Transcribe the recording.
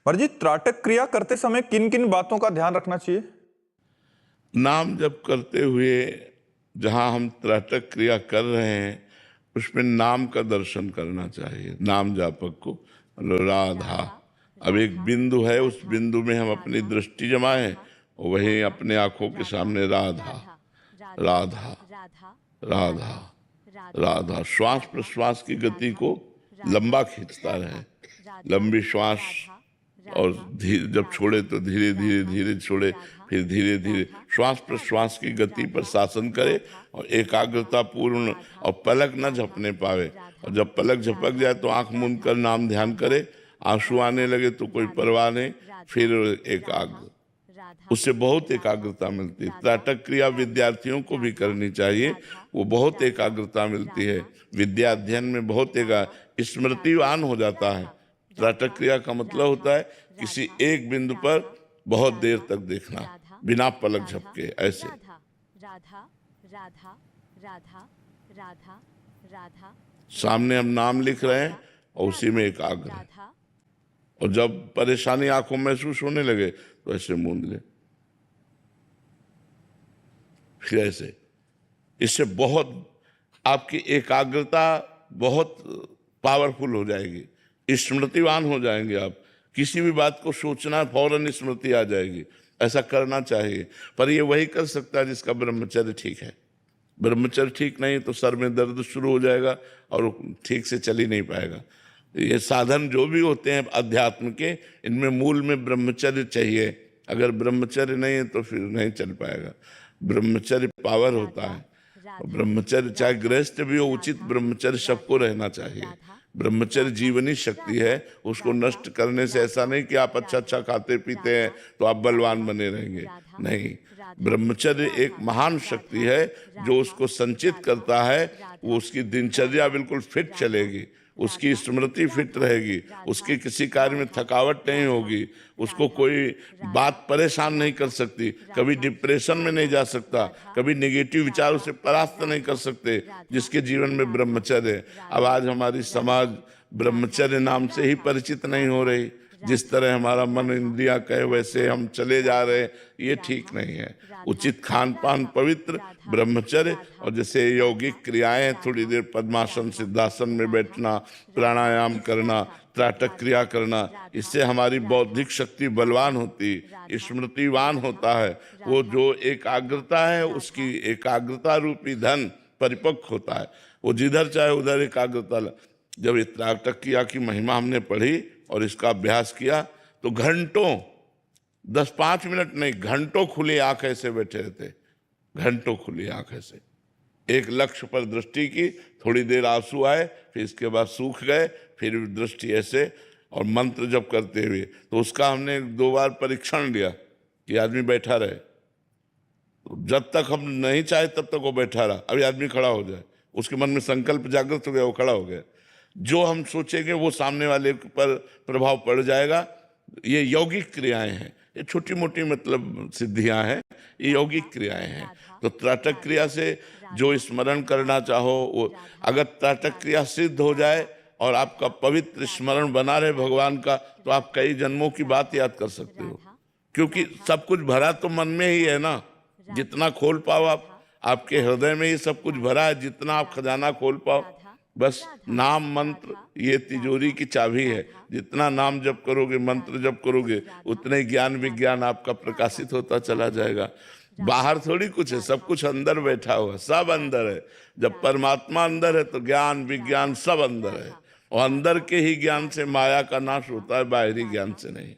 जी त्राटक क्रिया करते समय किन किन बातों का ध्यान रखना चाहिए? नाम जप करते हुए जहाँ हम त्राटक क्रिया कर रहे हैं उसमें नाम का दर्शन करना चाहिए। नाम जापक को मतलब राधा, अब एक बिंदु है, उस बिंदु में हम अपनी दृष्टि जमाएं और वहीं अपने आंखों के सामने राधा राधा राधा राधा, श्वास प्रश्वास की गति को लंबा खींचता रहे, लंबी श्वास, और धीरे जब छोड़े तो धीरे धीरे धीरे छोड़े, फिर धीरे धीरे श्वास प्रश्वास की गति पर शासन करे और एकाग्रता पूर्ण, और पलक न झपने पावे। और जब पलक झपक जाए तो आंख मूंद कर नाम ध्यान करे, आंसू आने लगे तो कोई परवाह नहीं, फिर एकाग्र, उससे बहुत एकाग्रता मिलती है। त्राटक क्रिया विद्यार्थियों को भी करनी चाहिए, वो बहुत एकाग्रता मिलती है। विद्या अध्ययन में बहुत स्मृतिवान हो जाता है। त्राटक क्रिया का मतलब होता है किसी एक बिंदु पर बहुत देर तक देखना बिना पलक झपके, ऐसे। सामने हम नाम लिख रहे हैं और उसी में एकाग्र है, और जब परेशानी आंखों में महसूस होने लगे तो ऐसे मूंद ले, फिर ऐसे। इससे बहुत आपकी एकाग्रता बहुत पावरफुल हो जाएगी, स्मृतिवान हो जाएंगे आप। किसी भी बात को सोचना फौरन स्मृति आ जाएगी। ऐसा करना चाहिए, पर ये वही कर सकता है जिसका ब्रह्मचर्य ठीक है। ब्रह्मचर्य ठीक नहीं तो सर में दर्द शुरू हो जाएगा और ठीक से चल ही नहीं पाएगा। ये साधन जो भी होते हैं अध्यात्म के, इनमें मूल में ब्रह्मचर्य चाहिए। अगर ब्रह्मचर्य नहीं है तो फिर नहीं चल पाएगा। ब्रह्मचर्य पावर होता है। ब्रह्मचर्य चाहे गृहस्थ भी हो, उचित ब्रह्मचर्य सबको रहना चाहिए। ब्रह्मचर्य जीवनी शक्ति है, उसको नष्ट करने से ऐसा नहीं कि आप अच्छा अच्छा खाते पीते हैं तो आप बलवान बने रहेंगे, नहीं। ब्रह्मचर्य एक महान शक्ति है, जो उसको संचित करता है, वो उसकी दिनचर्या बिल्कुल फिट चलेगी, उसकी स्मृति फिट रहेगी, उसकी किसी कार्य में थकावट नहीं होगी, उसको कोई बात परेशान नहीं कर सकती, कभी डिप्रेशन में नहीं जा सकता, कभी नेगेटिव विचार उसे परास्त नहीं कर सकते, जिसके जीवन में ब्रह्मचर्य है। अब आज हमारी समाज ब्रह्मचर्य नाम से ही परिचित नहीं हो रही। जिस तरह हमारा मन इंद्रियां कहे वैसे हम चले जा रहे हैं, ये ठीक नहीं है। उचित खान पान, पवित्र ब्रह्मचर्य, और जैसे यौगिक क्रियाएं, थोड़ी देर पद्मासन सिद्धासन में बैठना, प्राणायाम करना, त्राटक क्रिया करना, इससे हमारी बौद्धिक शक्ति बलवान होती, स्मृतिवान होता है। वो जो एकाग्रता है, उसकी एकाग्रता रूपी धन परिपक्व होता है, वो जिधर चाहे उधर एकाग्रता। जब ये त्राटक क्रिया की महिमा हमने पढ़ी और इसका अभ्यास किया तो घंटों, 10-5 मिनट नहीं, घंटों खुली आंख ऐसे बैठे रहते, घंटों खुली आंख ऐसे, एक लक्ष्य पर दृष्टि की, थोड़ी देर आंसू आए, फिर इसके बाद सूख गए, फिर दृष्टि ऐसे, और मंत्र जप करते हुए। तो उसका हमने 2 बार परीक्षण लिया कि आदमी बैठा रहे, जब तक हम नहीं चाहे तब तक वो बैठा रहा। अभी आदमी खड़ा हो जाए, उसके मन में संकल्प जागृत हो गया, वो खड़ा हो गया, जो हम सोचेंगे वो सामने वाले पर प्रभाव पड़ जाएगा। ये यौगिक क्रियाएं हैं, ये छोटी मोटी मतलब सिद्धियां हैं, ये यौगिक क्रियाएं हैं। तो त्राटक क्रिया से जो स्मरण करना चाहो, वो अगर त्राटक क्रिया सिद्ध हो जाए और आपका पवित्र स्मरण बना रहे भगवान का, तो आप कई जन्मों की बात याद कर सकते हो, क्योंकि सब कुछ भरा तो मन में ही है ना। जितना खोल पाओ आप, आपके हृदय में ये सब कुछ भरा है, जितना आप खजाना खोल पाओ। बस नाम मंत्र ये तिजोरी की चाबी है। जितना नाम जप करोगे, मंत्र जप करोगे, उतने ज्ञान विज्ञान आपका प्रकाशित होता चला जाएगा। बाहर थोड़ी कुछ है, सब कुछ अंदर बैठा हुआ, सब अंदर है। जब परमात्मा अंदर है तो ज्ञान विज्ञान सब अंदर है, और अंदर के ही ज्ञान से माया का नाश होता है, बाहरी ज्ञान से नहीं।